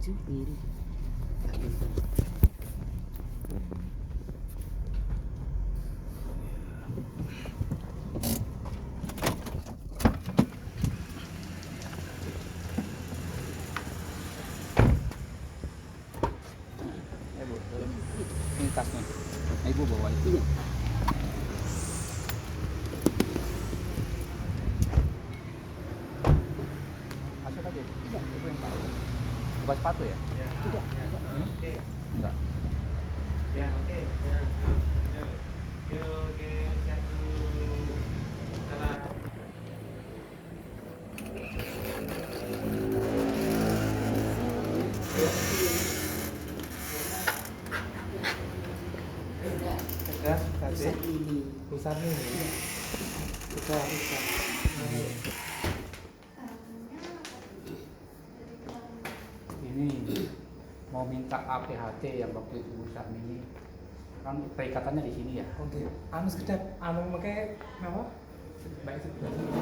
baju biru. Bu, ini tasnya. Ibu bawa itu. Iya. Masuk aja. Iya. Ibu yang tahu. Buka sepatu ya? Tidak. Enggak. Ya, oke. Oke, satu. Salah. Tegas, Pusat tadi. ini. Pusat ini. Pusat. Ini mau minta APHT yang waktu itu besar ini kan perikatannya di sini ya. Oke. Anu sekedap, anu pakai apa? Baik sebelah sini.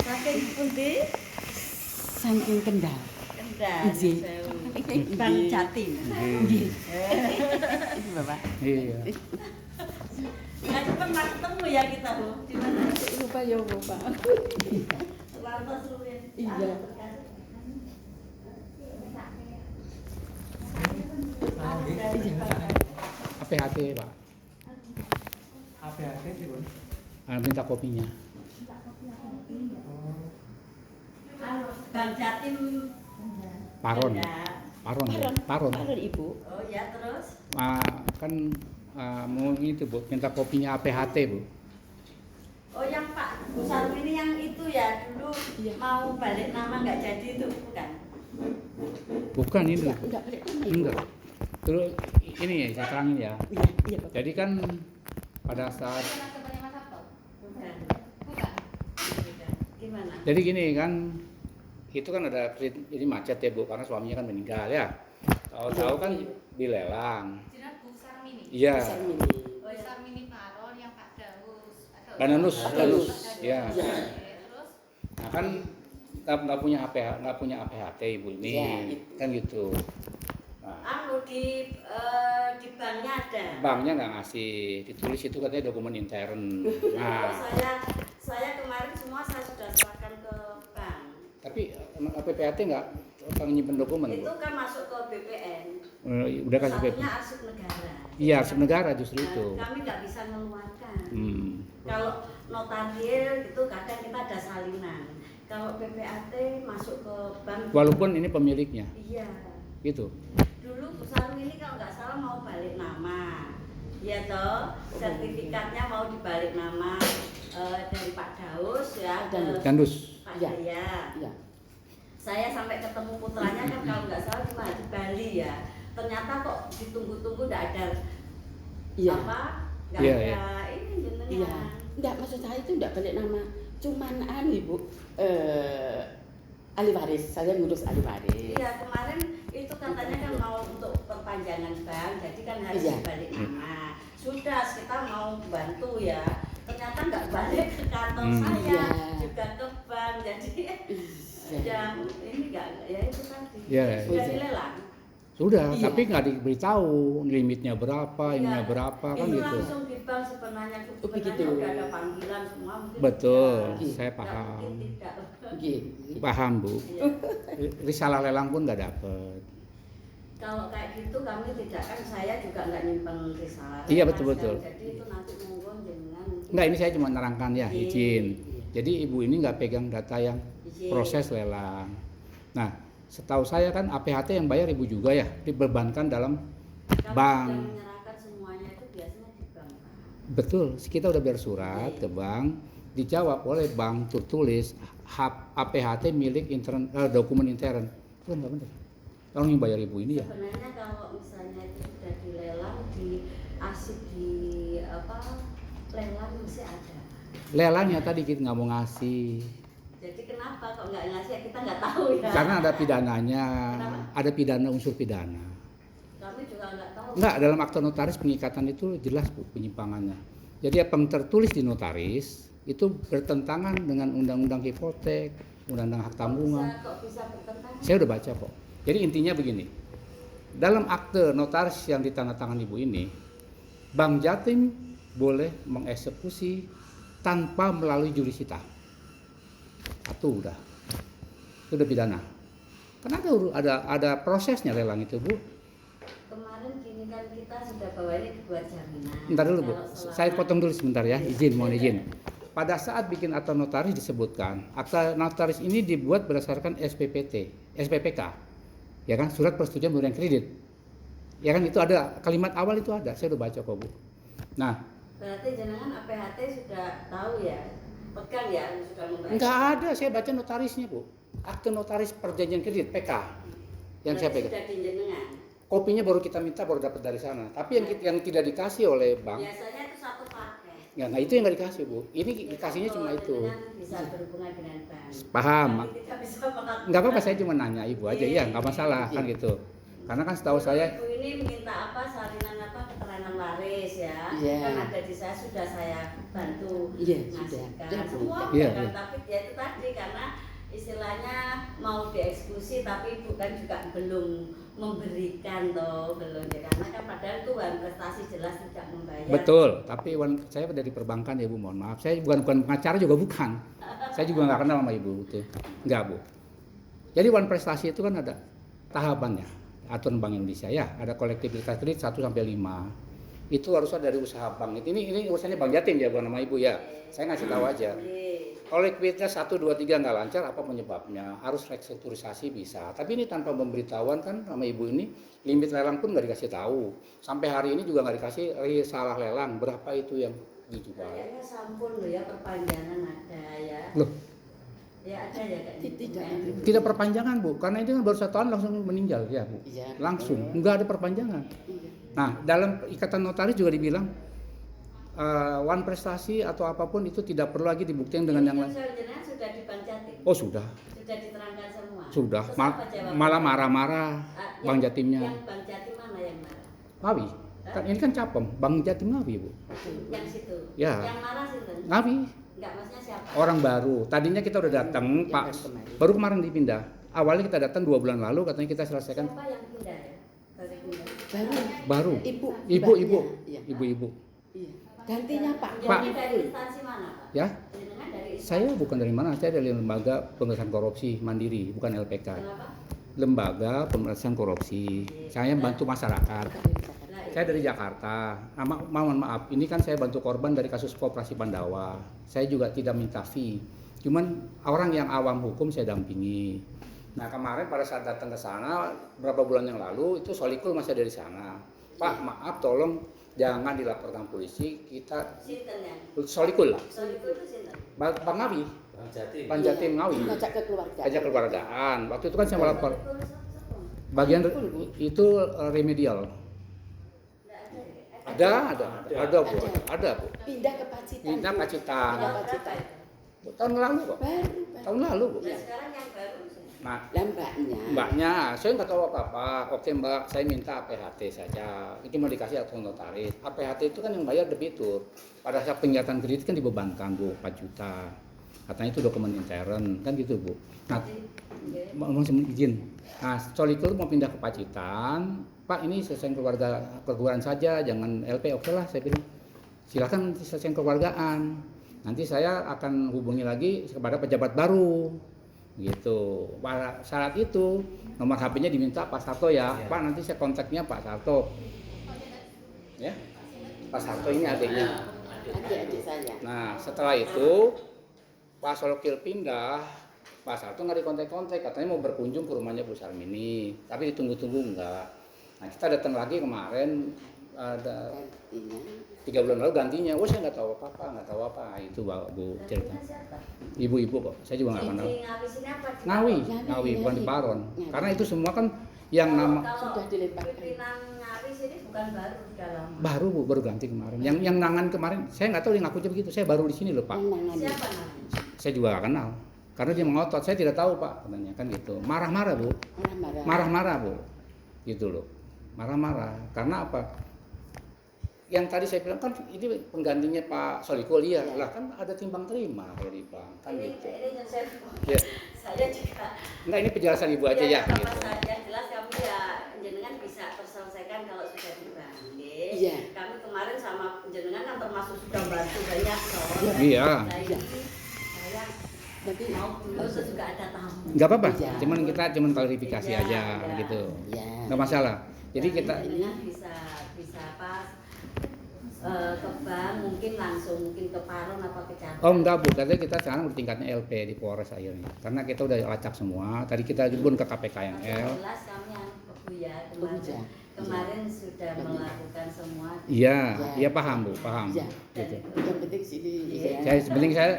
Saking pundi? Saking Kendal. Kendal. Nggih. Bang Jatim. Nggih. Ini Bapak. Iya. Nggak pernah ketemu ya kita, Bu. Di mana? Lupa ya Bapak. Lantas Ruwin. Iya. Ah, oke. APHT Pak. APHT sih, Bun. Minta kopinya. Oh. Bang Jatim. Paron. Kendal. Paron. ya? Paron. Paron. Paron Ibu. Oh ya, terus? Kan mau itu Bu, minta kopinya APHT Bu. Oh yang Pak Bu Sarmini yang itu ya dulu Iya. mau balik nama nggak jadi itu bukan? Bukan ini. Enggak balik nama Ibu. Enggak. Terus ini ya saya terangin ya. Iya, iya Bapak. Jadi kan pada saat Bukan. Bukan. Gimana? jadi gini kan itu kan ada ini macet ya Bu karena suaminya kan meninggal ya. Tahu-tahu kan dilelang. Jenat Bu Sarmini. Iya. Besar mini. Bu Sarmini Paron yang Pak Daus. Atau Danus, Pak Danus. Daus. Ya. Iya. Oke, terus Nah kan nggak punya APHT ibu ini Iya. kan gitu. Nah, Anu di banknya ada. banknya nggak ngasih, ditulis itu katanya dokumen intern. Oh, Nah, saya kemarin semua saya sudah serahkan ke bank. tapi APHT nggak nyimpen dokumen Bu. Itu kan masuk ke BPN. Udah kasih BP. Satunya arsip negara. Iya, arsip negara justru Nah, itu. kami nggak bisa mengeluarkan. Hmm. Kalau notabil itu kadang kita ada salinan. Kalau PPAT masuk ke bank. Walaupun ini pemiliknya, Iya. gitu. Dulu Bu Sarmini kalau nggak salah mau balik nama. Ya toh, sertifikatnya mau dibalik nama dari Pak Daus ya ke Gandus. Pak Iya. Jaya. Iya. Saya sampai ketemu putranya kan kalau nggak salah di Bali ya. Ternyata kok ditunggu-tunggu nggak ada Iya. apa? Nggak Iya, ada iya. ini jenengan. Iya. Enggak, maksud saya itu enggak balik nama. Cuman anu Ibu, ahli waris. Saya ngurus ahli waris. Iya kemarin itu katanya kan mau untuk perpanjangan bank, jadi kan harus Iya. balik nama. Sudah kita mau bantu ya, ternyata nggak balik ke kantor saya, Iya. juga ke bank, jadi Iya. yang ini nggak ya itu tadi. Iya, Sudah iya. dilelang. Sudah, Iya. tapi nggak diberitahu limitnya berapa, ininya Iya. berapa kan Itu gitu. langsung di bank sebenarnya begitu. udah ada panggilan semua. Mungkin Betul, tidak. saya Nggak paham. mungkin tidak. Gitu. Paham Bu. Iya. Risalah lelang pun nggak dapet. Kalau kayak gitu kami tidak kan saya juga nggak nyimpen risalah. Iya, Mas, betul-betul. kan. Jadi itu nanti monggo jenengan. Enggak, ini saya cuma nerangkan ya, Iya. izin. Jadi ibu ini nggak pegang data yang Izin. proses lelang. Nah, setahu saya kan APHT yang bayar ibu juga ya, dibebankan dalam Kalau bank. sudah menyerahkan semuanya itu biasanya di bank. Betul, kita udah biar surat ke bank. dijawab oleh bank tertulis APHT milik dokumen intern. Itu nggak benar. Tolong yang bayar ibu ini ya. Sebenarnya kalau misalnya itu sudah dilelang, asik di lelang masih ada. Lelangnya tadi kita nggak mau ngasih. Jadi kenapa kok nggak ngasih ya kita nggak tahu ya. Karena ada pidananya, Kenapa? ada pidana unsur pidana. Kami juga nggak tahu. Enggak, dalam akta notaris pengikatan itu jelas Bu penyimpangannya. Jadi apa yang tertulis di notaris itu bertentangan dengan undang-undang hipotek, undang-undang hak tanggungan. Kok bisa bertentangan? Saya udah baca kok. Jadi intinya begini. Dalam akte notaris yang ditandatangani Ibu ini, Bank Jatim boleh mengeksekusi tanpa melalui jurisita. Satu udah. Itu udah pidana. Karena ada prosesnya lelang itu, Bu. Kemarin gini kan kita sudah bawa ini dibuat jaminan. Bentar dulu Bu, Kalau selama- saya potong dulu sebentar ya, mohon izin. Pada saat bikin akta notaris disebutkan, akta notaris ini dibuat berdasarkan SPPK, ya kan, surat persetujuan pemberian kredit. Ya kan, itu ada, kalimat awal itu ada, saya udah baca kok Bu. Nah, Berarti jenengan APHT sudah tahu ya, pegang ya, sudah membaca. enggak ada, saya baca notarisnya Bu. Akte notaris perjanjian kredit, PK, yang saya Berarti pegang. sudah dinjenengan. Kopinya baru kita minta, baru dapat dari sana. Tapi yang tidak dikasih oleh bank, Biasanya itu satu paket. ya, nah itu yang nggak dikasih Bu. Ini dikasihnya cuma itu. Jenengan bisa berhubungan dengan bank. Paham? Tapi tidak bisa melakukan. Nggak apa-apa, saya cuma nanya Ibu aja, ya nggak masalah kan gitu. Karena kan setahu saya, Ibu ini minta apa, salinan apa, keterangan waris ya. Iya. Kan ada di saya, sudah saya bantu Iya, sudah. ngasihkan. Ya, Semua sudah. Iya, udah, iya. tapi ya itu tadi karena istilahnya mau dieksekusi tapi bukan juga belum memberikan toh, belum ya, karena kan padahal itu Wan prestasi jelas tidak membayar. betul. Tapi saya dari perbankan ya Bu, mohon maaf. Saya bukan pengacara juga bukan. Saya juga nggak kenal sama Ibu itu. Nggak Bu. Jadi One Prestasi itu kan ada tahapannya. Aturan Bank Indonesia ya, ada kolektibilitas kredit 1 sampai 5. Itu harusnya dari usaha bank. Ini urusannya Bank Jatim ya, bukan nama Ibu ya. Saya ngasih tahu aja. Kalau likuiditas 1, 2, 3 nggak lancar, apa penyebabnya? Harus restrukturisasi bisa. Tapi ini tanpa pemberitahuan kan sama Ibu ini, limit lelang pun nggak dikasih tahu. Sampai hari ini juga nggak dikasih salah lelang, berapa itu yang dijual. Kayaknya sampun loh ya, perpanjangan ada ya. Loh, Ya ada ya kayak gitu, Tidak. kan? tidak perpanjangan Bu, karena itu kan baru 1 tahun langsung meninggal ya Bu. Iya. Langsung, nggak ada perpanjangan. Iya. Nah, dalam ikatan notaris juga dibilang One Prestasi atau apapun itu tidak perlu lagi dibuktikan dengan yang lain. Soal jenengan sudah dibancatin. Oh sudah, Sudah diterangkan semua. sudah. Terus apa jawabannya? Malah marah-marah Bang Yang Jatimnya. Bank Jatim mana yang marah? Ngawi. Kan ini kan Capem, Bang Jatim Ngawi Bu. Yang situ. Ya. Yang marah situ. Ngawi, Enggak, maksudnya siapa? orang baru. Tadinya kita udah datang, Yang Pak. kemarin. Baru kemarin dipindah. Awalnya kita datang 2 bulan lalu, katanya kita selesaikan. Siapa yang pindah ya? Baru pindah. Baru. Ibu. Ibu. Iya. Ibu. Iya. Gantinya Pak. Pak. Jenengan dari instansi mana, Pak? Ya, Jenengan dari instansi saya bukan dari mana, saya dari lembaga pemberantasan korupsi mandiri, bukan LPK. kenapa? Lembaga pemberantasan korupsi. Saya bantu masyarakat. Nah, Saya dari Jakarta. Mohon maaf, ini kan saya bantu korban dari kasus Koperasi Pandawa. Saya juga tidak minta fee. Cuman orang yang awam hukum saya dampingi. Nah kemarin pada saat datang ke sana beberapa bulan yang lalu itu Solikul masih ada di sana. Pak maaf tolong jangan dilaporkan polisi, kita Sinten ya? Solikul, Soal itu sinten? Bang Ngawi, Bang Jatim. Bang Jatim Ngawi, Ngajak ke keluarga. ajak keluargaan. Waktu itu kan saya melapor. Soal itu siapa? Bagian itu remedial. Nggak ada ya? Ada Bu, ada Bu. Pindah ke Pacitan. Pindah Pacitan. Pindah Berapa Pacitan. itu? Tahun lalu kok. Baru. Tahun lalu Bu. Nah, sekarang yang baru sih. Nah, Lah mbaknya. mbaknya, saya nggak tahu apa-apa. Oke mbak, saya minta APHT saja. Itu mau dikasih atau notaris. APHT itu kan yang bayar debitur. Pada saat penyataan kredit kan dibebankan Bu, 4 juta. Katanya itu dokumen intern, kan gitu Bu. Nah, Oke. mau izin. Nah, Solikul mau pindah ke Pacitan. Pak, ini selesai keluargaan saja, jangan LP. Oke lah, saya bilang. Silakan selesai keluargaan. Nanti saya akan hubungi lagi kepada pejabat baru. Gitu. Pada saat itu nomor HP-nya diminta Pak Sarto ya. Iya. Pak, nanti saya kontaknya Pak Sarto. Ya. Pak Sarto ini adiknya. Adik-adik saya. Nah, setelah itu Pak Solikul pindah, Pak Sarto nggak dikontak-kontak, katanya mau berkunjung ke rumahnya Bu Sarmini, tapi ditunggu-tunggu enggak. Nah, kita datang lagi kemarin ada Gantinya. 3 bulan lalu gantinya, oh saya nggak tahu apa, itu Bu cerita. Gantinya siapa? Ibu-ibu kok, saya juga nggak kenal. Di Ngawi sini apa? Di Ngawi, Ngawi. bukan di Paron. Ngawi. Karena itu semua kan yang nama Kalau Sudah dilemparkan. pimpinan Ngawi sini bukan baru, sudah lama. baru Bu, baru ganti kemarin. Yang nangan kemarin, saya nggak tahu dia ngakunya begitu. Saya baru di sini loh Pak. Yang nangani. Siapa namanya? Saya juga nggak kenal. Karena dia mengotot, saya tidak tahu Pak, katanya kan gitu. Marah-marah Bu, Marah-marah. marah-marah Bu, gitu loh. Marah-marah. Karena apa? Yang tadi saya bilang kan ini penggantinya Pak Soliko Lia, lah kan ada timbang terima kalau di bank kan Ini gitu. yang saya, Ya. saya juga. Enggak, ini penjelasan Ibu aja ya. Apa Gitu. saja jelas kami ya jenengan bisa terselesaikan kalau sudah dibangun. Iya. Kami kemarin sama jenengan kan termasuk sudah bantu banyak loh. Iya. Nah, ini saya Nanti mau dulu juga ada tamu. Nggak apa-apa, Iya. cuman klarifikasi Iya, aja iya. gitu. ya. Nggak masalah. Jadi Dan kita jenengan bisa apa ke bank mungkin langsung mungkin ke Paron apa ke Cabang. oh enggak Bu, katanya kita sekarang di tingkatnya LP di Polres akhirnya. Karena kita udah lacak semua. Tadi kita pun ke KPKNL. Yang jelas kami yang ke Buya kemarin, Iya. kemarin sudah melakukan semua. Iya, Iya. iya paham Bu, paham. Iya. Gitu. Yang penting sini. Iya. Ya. Saya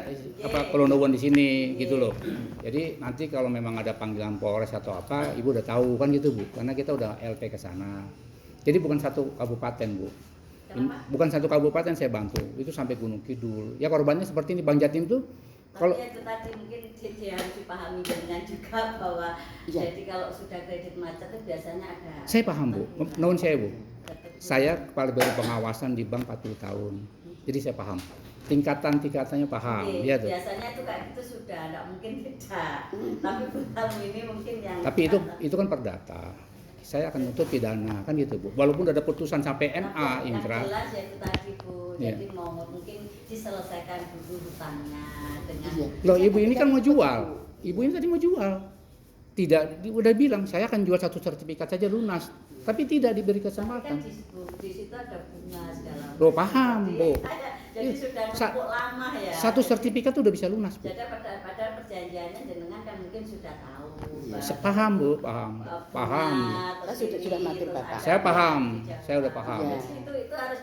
Pelondowan di sini gitu loh. Jadi nanti kalau memang ada panggilan Polres atau apa, Ibu udah tahu kan gitu Bu. Karena kita udah LP ke sana. Jadi bukan satu kabupaten Bu. Kenapa? Bukan satu kabupaten saya bantu. Itu sampai Gunung Kidul. Ya korbannya seperti ini Bang Jatim tuh. Kalau Tapi itu tadi mungkin dia harus dipahami dengan juga bahwa Iya. jadi kalau sudah kredit macet itu biasanya ada. saya paham Bu. Nuhun saya Bu. ketentuan. Saya kepala biro pengawasan di bank 40 tahun. Jadi saya paham. Tingkatannya paham. Oke, Iya tuh. biasanya itu kayak gitu sudah enggak mungkin tidak. Tapi bukan ini mungkin yang Tapi itu kan perdata. Saya akan nuntut pidana kan gitu Bu. Walaupun udah ada putusan sampai Tapi NA yang Inkrah. jelas ya itu tadi Bu. Iya. Jadi mau mungkin diselesaikan dulu hutangnya dengan Iya. Loh ibu ini kan mau jual. Ibu ini tadi mau jual. Tidak, udah bilang saya akan jual 1 sertifikat saja lunas. Tapi tidak diberi Tapi kan kesempatan. di situ ada bunga segala macam. Loh paham Bu. Jadi sudah Sa- cukup lama ya. 1 sertifikat tuh udah bisa lunas Bu. Jadi pada perjanjiannya jenengan kan mungkin sudah tahu. Iya. bahwa Sepaham Bu, paham. bunga, Paham. terus Sudah ini, matur, terus Bapak. ada Saya paham. kebijakan. Saya udah paham. Iya. Jadi itu harus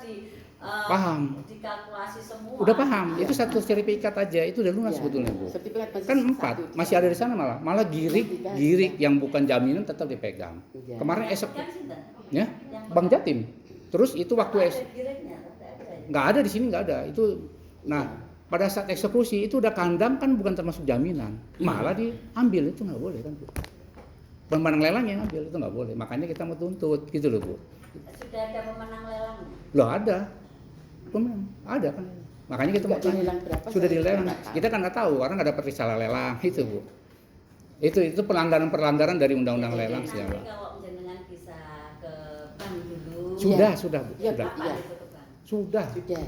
Paham. dikalkulasi semua. Udah paham. Iya. Itu 1 sertifikat aja itu udah lunas Iya. sebetulnya Bu. Sertifikat masih Kan satu. 4, masih ada di sana malah girik yang bukan jaminan tetap dipegang. Iya. Kemarin Yang esok pegang sinten? ya Yang Bang pegang. Jatim. Terus itu waktu Ada giringnya, tapi ada ya? nggak ada di sini nggak ada itu. Nah pada saat eksekusi itu udah kandang kan bukan termasuk jaminan, malah diambil itu nggak boleh kan Bu. Pemenang lelang yang ambil itu nggak boleh, makanya kita mau tuntut gitu loh Bu. Sudah ada pemenang lelangnya. Loh ada, pemenang ada kan, makanya kita mau Sudah tanya. dilelang berapa? Sudah Saya dilelang, nggak tahu. kita kan nggak tahu karena nggak dapat risalah lelang itu Bu. Itu pelanggaran dari undang-undang Jadi lelang nanti segala. kalau jenengan bisa ke bank dulu. Sudah Bu, Iya, sudah, Pak. Kapan itu ke bank? sudah, Sudah.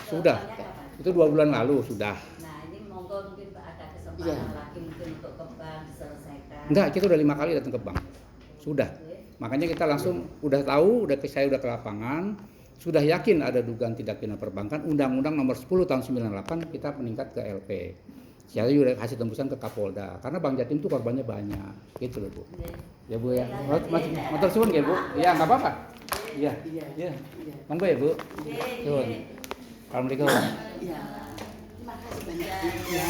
Sudah. Kebanyakan kapan? itu 2 bulan lalu sudah. Nah ini monggo mungkin ada kesempatan Iya. lagi mungkin untuk ke bank diselesaikan. Enggak, kita udah 5 kali datang ke bank. Sudah. Oke. Makanya kita langsung udah tahu, saya udah ke lapangan, sudah yakin ada dugaan tindak pidana perbankan. Undang-Undang Nomor 10 Tahun 98 kita meningkat ke LP. Saya juga kasih tembusan ke Kapolda karena Bang Jatim itu korbannya banyak, gitu loh Bu. Oke. Ya Bu ya. Motor suwun ya Bu. Ya nggak apa-apa. Iya. Iya. Iya. Iya. Monggo ya Bu. Oke. Suwun. Assalamualaikum. Iya. Terima kasih banyak. Ya.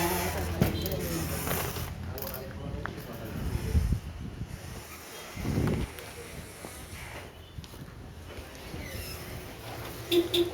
Iya.